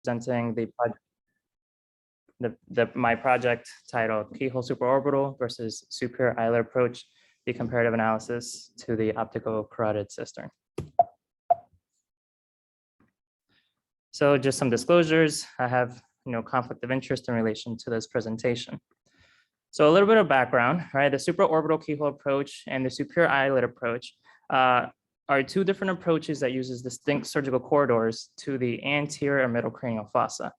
presenting my project titled Keyhole Supraorbital versus Superior Eyelid Approach, the Comparative Analysis to the Optical Carotid Cistern. So just some disclosures. I have conflict of interest in relation to this presentation. So a little bit of background, right? The supraorbital keyhole approach and the superior eyelid approach are two different approaches that uses distinct surgical corridors to the anterior or middle cranial fossa.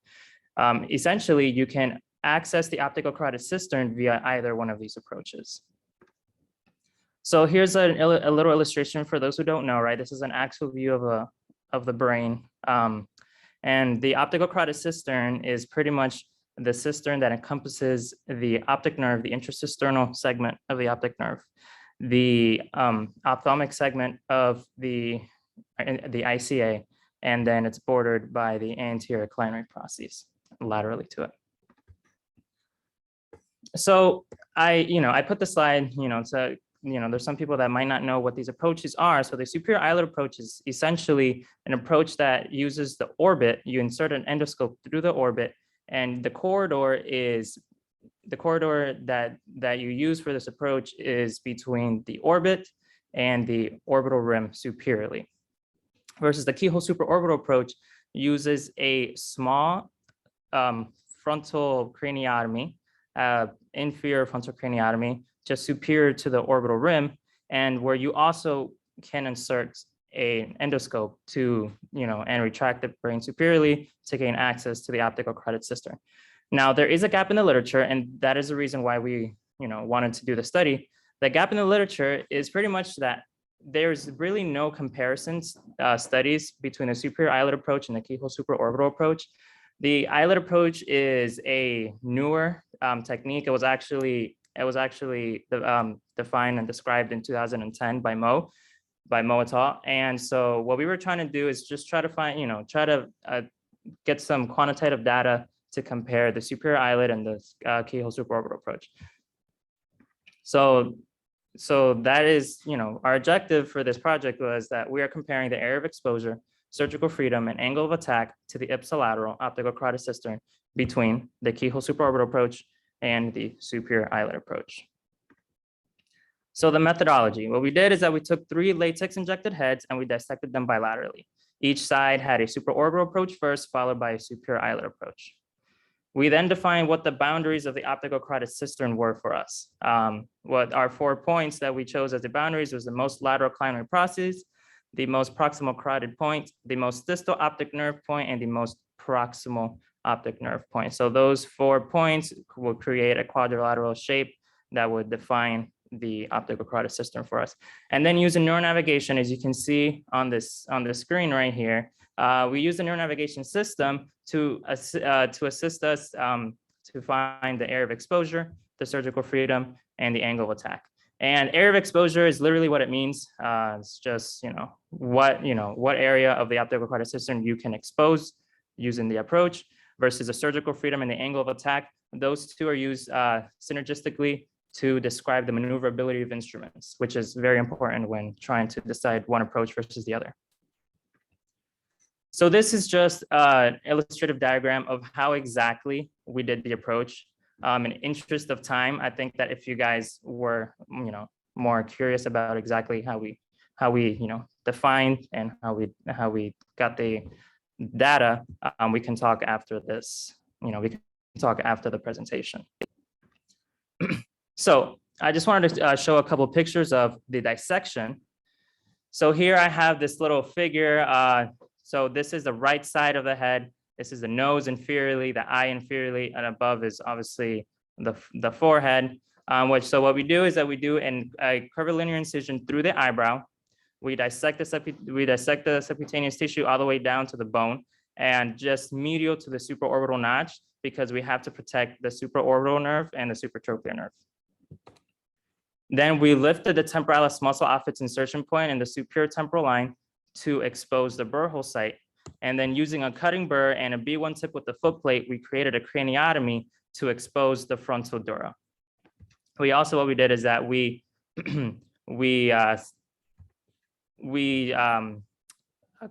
Essentially, you can access the optical carotid cistern via either one of these approaches. So here's a little illustration for those who don't know, right? This is an actual view of the brain. And the optical carotid cistern is pretty much the cistern that encompasses the optic nerve, the intracisternal segment of the optic nerve, the ophthalmic segment of the ICA, and then it's bordered by the anterior clinoid process laterally to it. So I put the slide, there's some people that might not know what these approaches are. So the superior eyelid approach is essentially an approach that uses the orbit. You insert an endoscope through the orbit, and the corridor that you use for this approach is between the orbit and the orbital rim superiorly. Versus the keyhole supraorbital approach uses a small frontal craniotomy, inferior frontal craniotomy, just superior to the orbital rim, and where you also can insert an endoscope to, and retract the brain superiorly to gain access to the optical carotid cistern. Now, there is a gap in the literature, and that is the reason why we, wanted to do the study. The gap in the literature is pretty much that there's really no comparisons studies between the superior eyelid approach and the keyhole supraorbital approach. The eyelid approach is a newer technique. It was actually defined and described in 2010 by Mayo et al. And so what we were trying to do is just try to find, get some quantitative data to compare the superior eyelid and the keyhole supraorbital approach. So that is, our objective for this project was that we are comparing the area of exposure, surgical freedom, and angle of attack to the ipsilateral optical carotid cistern between the keyhole supraorbital approach and the superior eyelid approach. So the methodology, what we did is that we took 3 latex injected heads and we dissected them bilaterally. Each side had a supraorbital approach first, followed by a superior eyelid approach. We then defined what the boundaries of the optical carotid cistern were for us. What our 4 points that we chose as the boundaries was the most lateral clinoid process, the most proximal carotid point, the most distal optic nerve point, and the most proximal optic nerve point. So those 4 points will create a quadrilateral shape that would define the optical carotid cistern for us. And then using neuronavigation, as you can see on the screen right here, we use the neuronavigation system to assist us to find the area of exposure, the surgical freedom, and the angle of attack. And area of exposure is literally what it means. It's just what area of the optical carotid cistern you can expose using the approach, versus the surgical freedom and the angle of attack. Those 2 are used synergistically to describe the maneuverability of instruments, which is very important when trying to decide one approach versus the other. So this is just an illustrative diagram of how exactly we did the approach. In interest of time, I think that if you guys were, more curious about exactly how we defined and how we got the data, we can talk after this. We can talk after the presentation. So I just wanted to show a couple of pictures of the dissection. So here I have this little figure. So this is the right side of the head. This is the nose inferiorly, the eye inferiorly, and above is obviously the forehead. So what we do is that we do a curvilinear incision through the eyebrow. We dissect the subcutaneous tissue all the way down to the bone and just medial to the supraorbital notch, because we have to protect the supraorbital nerve and the supratrochlear nerve. Then we lifted the temporalis muscle off its insertion point in the superior temporal line to expose the burr hole site. And then using a cutting burr and a B1 tip with the foot plate, we created a craniotomy to expose the frontal dura. What we did is that we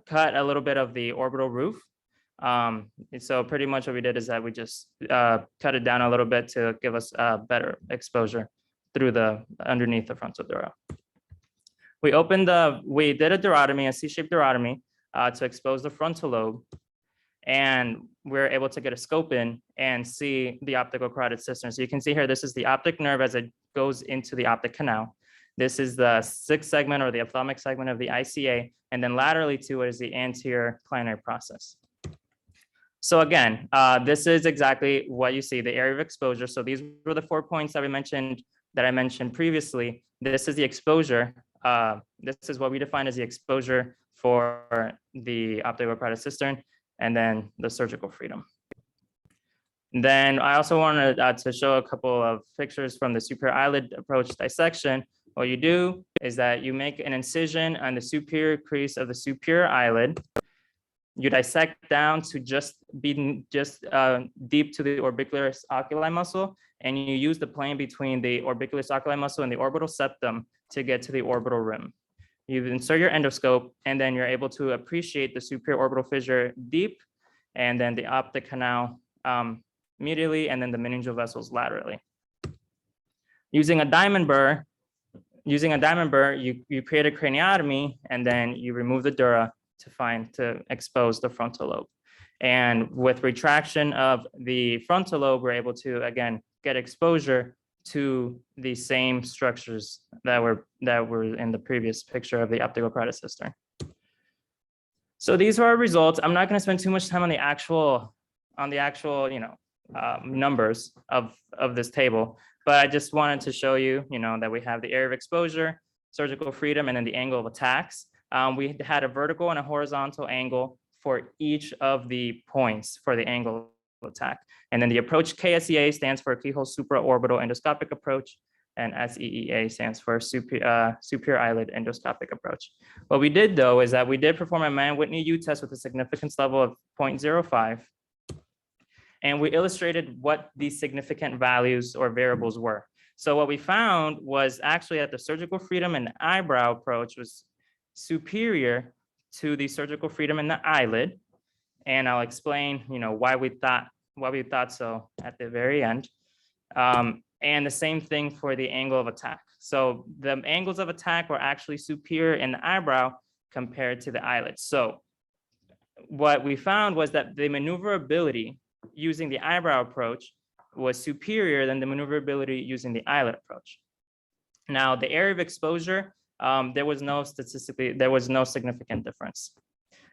cut a little bit of the orbital roof So pretty much what we did is that we just cut it down a little bit to give us better exposure through the underneath the frontal dura. We did a durotomy, a C-shaped durotomy to expose the frontal lobe. And we're able to get a scope in and see the optical carotid cistern. So you can see here, this is the optic nerve as it goes into the optic canal. This is the sixth segment or the ophthalmic segment of the ICA. And then laterally to it is the anterior plenary process. So again, this is exactly what you see, the area of exposure. So these were the 4 points that I mentioned previously. This is the exposure. This is what we define as the exposure for the optical carotid cistern, and then the surgical freedom. Then I also wanted to show a couple of pictures from the superior eyelid approach dissection. What you do is that you make an incision on the superior crease of the superior eyelid. You dissect down to just deep to the orbicularis oculi muscle, and you use the plane between the orbicularis oculi muscle and the orbital septum to get to the orbital rim. You insert your endoscope, and then you're able to appreciate the superior orbital fissure deep, and then the optic canal medially, and then the meningeal vessels laterally. Using a diamond burr, you create a craniotomy, and then you remove the dura to expose the frontal lobe. And with retraction of the frontal lobe, we're able to, again, get exposure to the same structures that were in the previous picture of the optical carotid cistern. So these are our results. I'm not going to spend too much time on the actual numbers of this table, but I just wanted to show you, that we have the area of exposure, surgical freedom, and then the angle of attacks. We had a vertical and a horizontal angle for each of the points for the angle of attack. And then the approach KSEA stands for keyhole supraorbital endoscopic approach, and SEEA stands for superior eyelid endoscopic approach. What we did, though, is that we did perform a Mann-Whitney U test with a significance level of 0.05. And we illustrated what these significant values or variables were. So what we found was actually that the surgical freedom and the eyebrow approach was superior to the surgical freedom in the eyelid. And I'll explain, why we thought so at the very end. And the same thing for the angle of attack. So the angles of attack were actually superior in the eyebrow compared to the eyelid. So what we found was that the maneuverability using the eyebrow approach was superior than the maneuverability using the eyelid approach. Now, the area of exposure, there was no significant difference.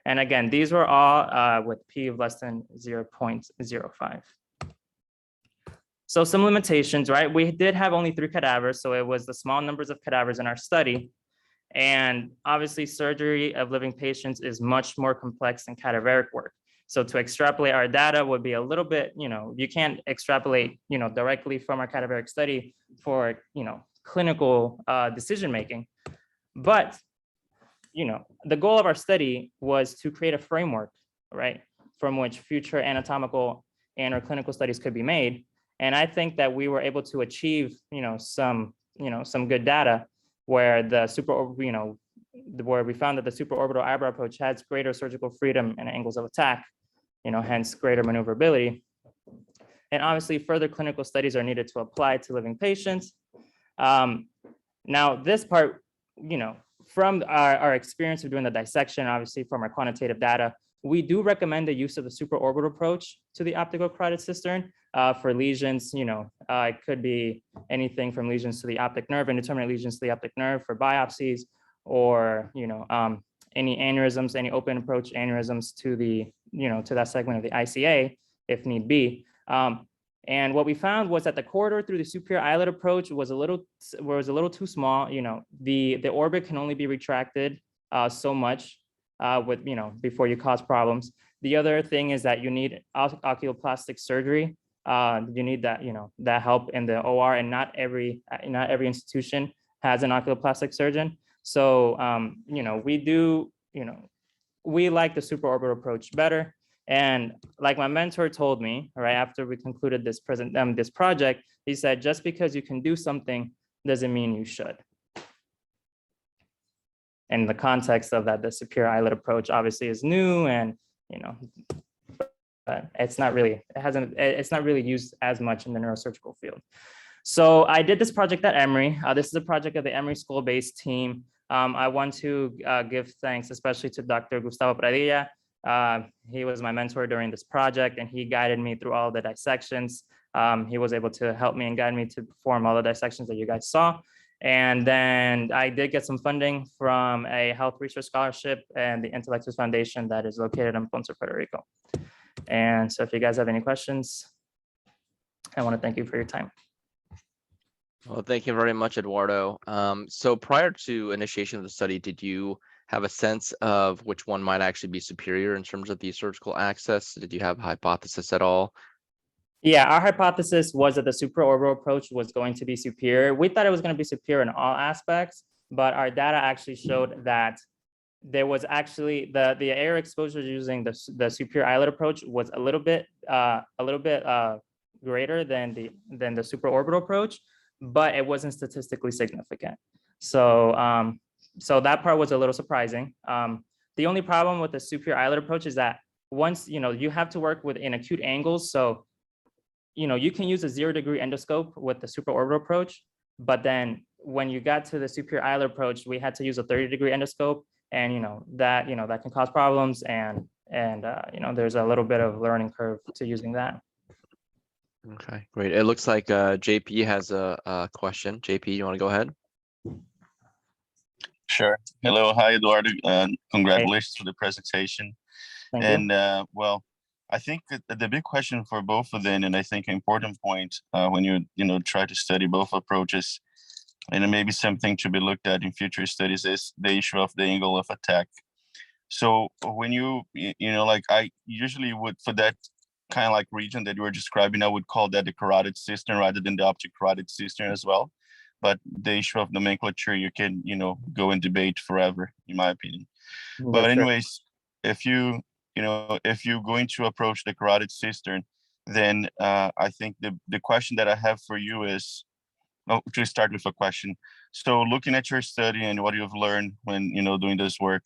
And again, these were all with P of less than 0.05. So some limitations, right? We did have only 3 cadavers, so it was the small numbers of cadavers in our study. And obviously surgery of living patients is much more complex than cadaveric work. So to extrapolate our data would be a little bit, you can't extrapolate, directly from our cadaveric study for, clinical decision-making. But, the goal of our study was to create a framework, right, from which future anatomical and or clinical studies could be made. And I think that we were able to achieve, some good data where where we found that the supraorbital eyebrow approach has greater surgical freedom and angles of attack, hence greater maneuverability. And obviously further clinical studies are needed to apply to living patients. Now this part, from our experience of doing the dissection, obviously from our quantitative data, we do recommend the use of the supraorbital approach to the optical carotid cistern for lesions. It could be anything from lesions to the optic nerve, indeterminate lesions to the optic nerve for biopsies, or any aneurysms, any open approach aneurysms to the to that segment of the ICA if need be. And what we found was that the corridor through the superior eyelid approach was a little too small. The orbit can only be retracted so much before you cause problems. The other thing is that you need oculoplastic surgery. You need that that help in the OR, and not every institution has an oculoplastic surgeon. So we like the supraorbital approach better. And like my mentor told me, right after we concluded this project, he said, just because you can do something doesn't mean you should. And in the context of that, the superior eyelid approach obviously is new, and it's not really, it's not really used as much in the neurosurgical field. So I did this project at Emory. This is a project of the Emory school-based team. I want to give thanks, especially to Dr. Gustavo Pradilla. He was my mentor during this project, and he guided me through all the dissections. He was able to help me and guide me to perform all the dissections that you guys saw. And then I did get some funding from a health research scholarship and the Intellectus Foundation that is located in Ponce, Puerto Rico. And so if you guys have any questions, I want to thank you for your time. Well, thank you very much, Eduardo. So prior to initiation of the study, did you have a sense of which one might actually be superior in terms of the surgical access? Did you have a hypothesis at all? Yeah, our hypothesis was that the supraorbital approach was going to be superior. We thought it was going to be superior in all aspects, but our data actually showed that there was actually the air exposure using the superior eyelid approach was a little bit greater than the supraorbital approach, but it wasn't statistically significant. So so that part was a little surprising. The only problem with the superior eyelid approach is that once you have to work within acute angles, so you can use a 0-degree endoscope with the supraorbital approach, but then when you got to the superior eyelid approach, we had to use a 30-degree endoscope, and that can cause problems, and there's a little bit of learning curve to using that. Okay, great. It looks like JP has a question. JP, you want to go ahead? Sure. Hello, hi Eduardo. Congratulations for the presentation. Thank you. Well, I think that the big question for both of them, and I think an important point when you try to study both approaches, and maybe something to be looked at in future studies, is the issue of the angle of attack. So when like I usually would, for that kind of like region that you were describing, I would call that the carotid cistern rather than the optic carotid cistern as well. But the issue of nomenclature, you can go and debate forever, in my opinion. But anyways, if you going to approach the carotid cistern, then I think the question that I have for you is, to start with a question. So looking at your study and what you've learned when doing this work,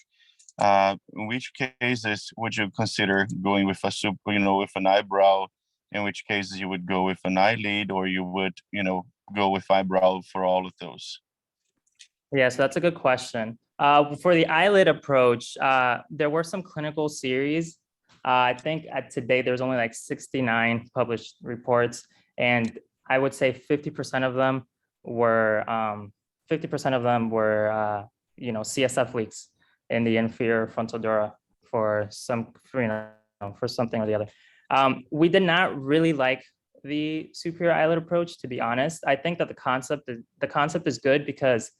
in which cases would you consider going with with an eyebrow? In which cases you would go with an eyelid, or you would go with eyebrow for all of those? Yeah, so that's a good question. For the eyelid approach, there were some clinical series. I think today there's only like 69 published reports, and I would say 50% of them were CSF leaks in the inferior frontal dura for something or the other. We did not really like the superior eyelid approach, to be honest. I think that the concept is good because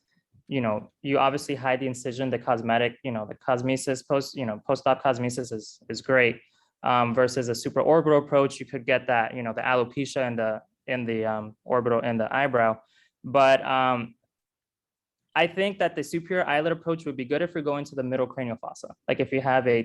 you obviously hide the incision, the cosmetic, the cosmesis post-op cosmesis is great. Versus a supraorbital approach, you could get that, the alopecia in the orbital and the eyebrow. But I think that the superior eyelid approach would be good if you're going to the middle cranial fossa. Like if you have a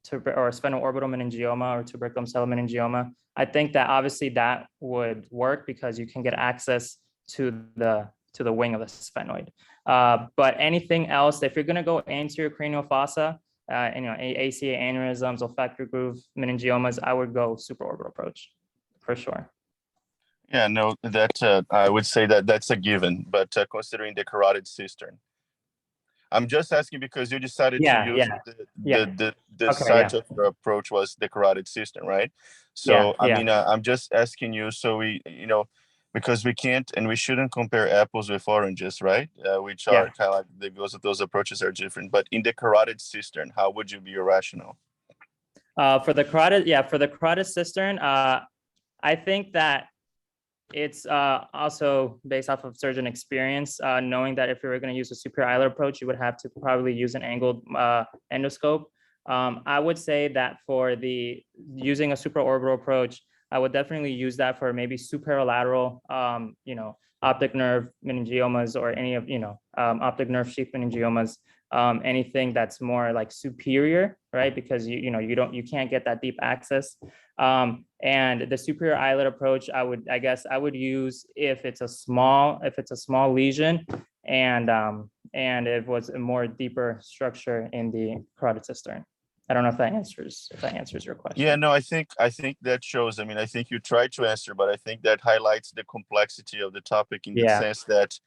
sphenoorbital meningioma or tuberculum cell meningioma, I think that obviously that would work because you can get access to the wing of the sphenoid. But anything else, if you're going to go anterior cranial fossa, ACA aneurysms, olfactory groove meningiomas, I would go supraorbital approach for sure. Yeah, no, that I would say that that's a given, but considering the carotid cistern, I'm just asking because you decided to use the site of your approach was the carotid cistern, right? So I mean, I'm just asking you, so we, because we can't and we shouldn't compare apples with oranges, right? Which are kind of like those approaches are different. But in the carotid cistern, how would you be rational? For the carotid cistern, I think that it's also based off of surgeon experience, knowing that if you were going to use a superior eyelid approach, you would have to probably use an angled endoscope. I would say that for using a supraorbital approach, I would definitely use that for maybe superolateral, optic nerve meningiomas, or any of, optic nerve sheath meningiomas, anything that's more like superior, right? Because you can't get that deep access. And the superior eyelid approach, I would use if it's a small lesion, and it was a more deeper structure in the carotid cistern. I don't know if that answers your question. Yeah, no, I think that shows. I mean, I think you tried to answer, but I think that highlights the complexity of the topic in the Yeah. sense that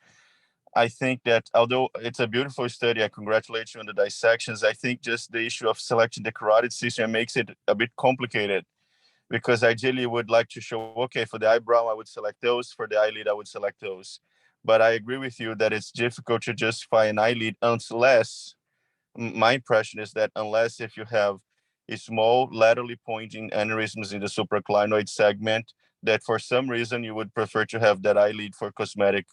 I think that although it's a beautiful study, I congratulate you on the dissections. I think just the issue of selecting the carotid system makes it a bit complicated, because ideally you would like to show, okay, for the eyebrow, I would select those, for the eyelid, I would select those. But I agree with you that it's difficult to justify an eyelid unless, my impression is that unless if you have a small laterally pointing aneurysms in the supraclinoid segment, that for some reason you would prefer to have that eyelid for cosmetic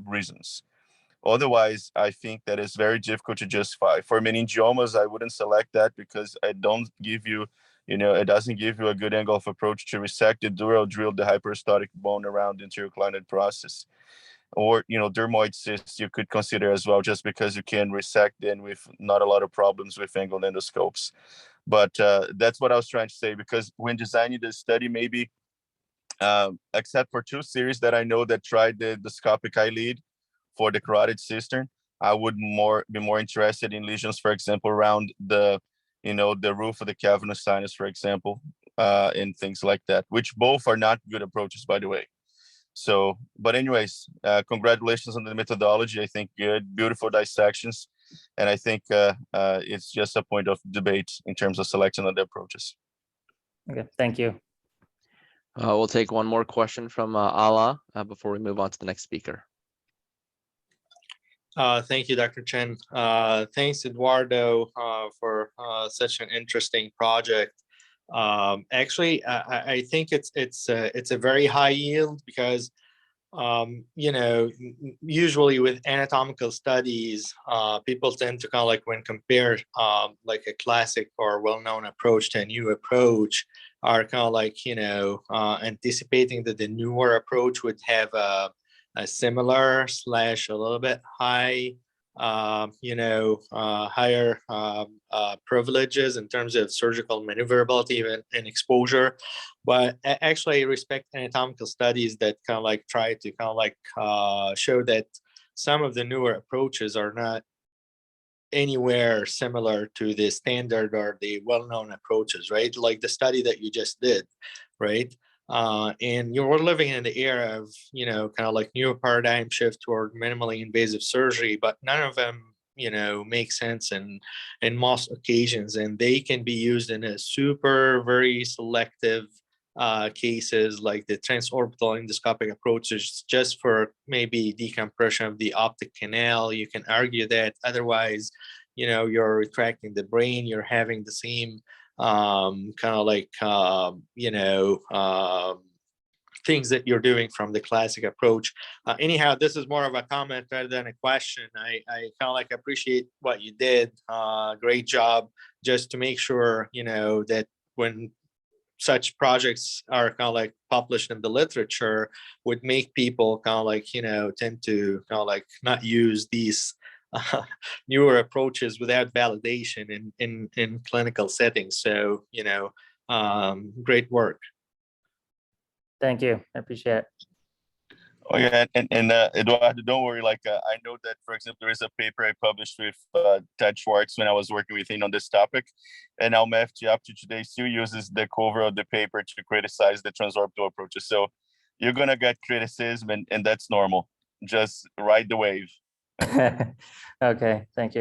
reasons. Otherwise, I think that is very difficult to justify. For meningiomas, I wouldn't select that because it don't give you, it doesn't give you a good angle of approach to resect the dural drill, the hyperostotic bone around the interclinoid process. Or, dermoid cysts you could consider as well, just because you can resect them with not a lot of problems with angled endoscopes. But that's what I was trying to say, because when designing the study, maybe except for 2 series that I know that tried the endoscopic eyelid for the carotid cistern, I would be more interested in lesions, for example, around the roof of the cavernous sinus, for example, and things like that, which both are not good approaches, by the way. So, but anyways, congratulations on the methodology. I think good, beautiful dissections. And I think it's just a point of debate in terms of selection of the approaches. Okay, thank you. We'll take one more question from Ala before we move on to the next speaker. Thank you, Dr. Chen. Thanks, Eduardo, for such an interesting project. Actually, I think it's a very high yield because usually with anatomical studies, people tend to kind of like when compared like a classic or well-known approach to a new approach, are kind of like anticipating that the newer approach would have a similar / a little bit high higher privileges in terms of surgical maneuverability and exposure. But actually I respect anatomical studies that kind of like try to kind of like show that some of the newer approaches are not anywhere similar to the standard or the well-known approaches, right? Like the study that you just did, right? And we're living in the era of, kind of like new paradigm shift toward minimally invasive surgery, but none of them, make sense in most occasions, and they can be used in a very selective cases like the transorbital endoscopic approaches, just for maybe decompression of the optic canal. You can argue that otherwise, you're retracting the brain, you're having the same kind of like things that you're doing from the classic approach. Anyhow, this is more of a comment rather than a question. I kind of like appreciate what you did. Great job, just to make sure that when such projects are kind of like published in the literature, would make people kind of like tend to kind of like not use these newer approaches without validation in clinical settings. So great work. Thank you. I appreciate it. Oh yeah, and Eduardo, don't worry. Like I know that, for example, there is a paper I published with Ted Schwartz when I was working with him on this topic, and our MFT up to today still uses the cover of the paper to criticize the transorbital approaches. So you're gonna get criticism, and that's normal. Just ride the wave. Okay, thank you.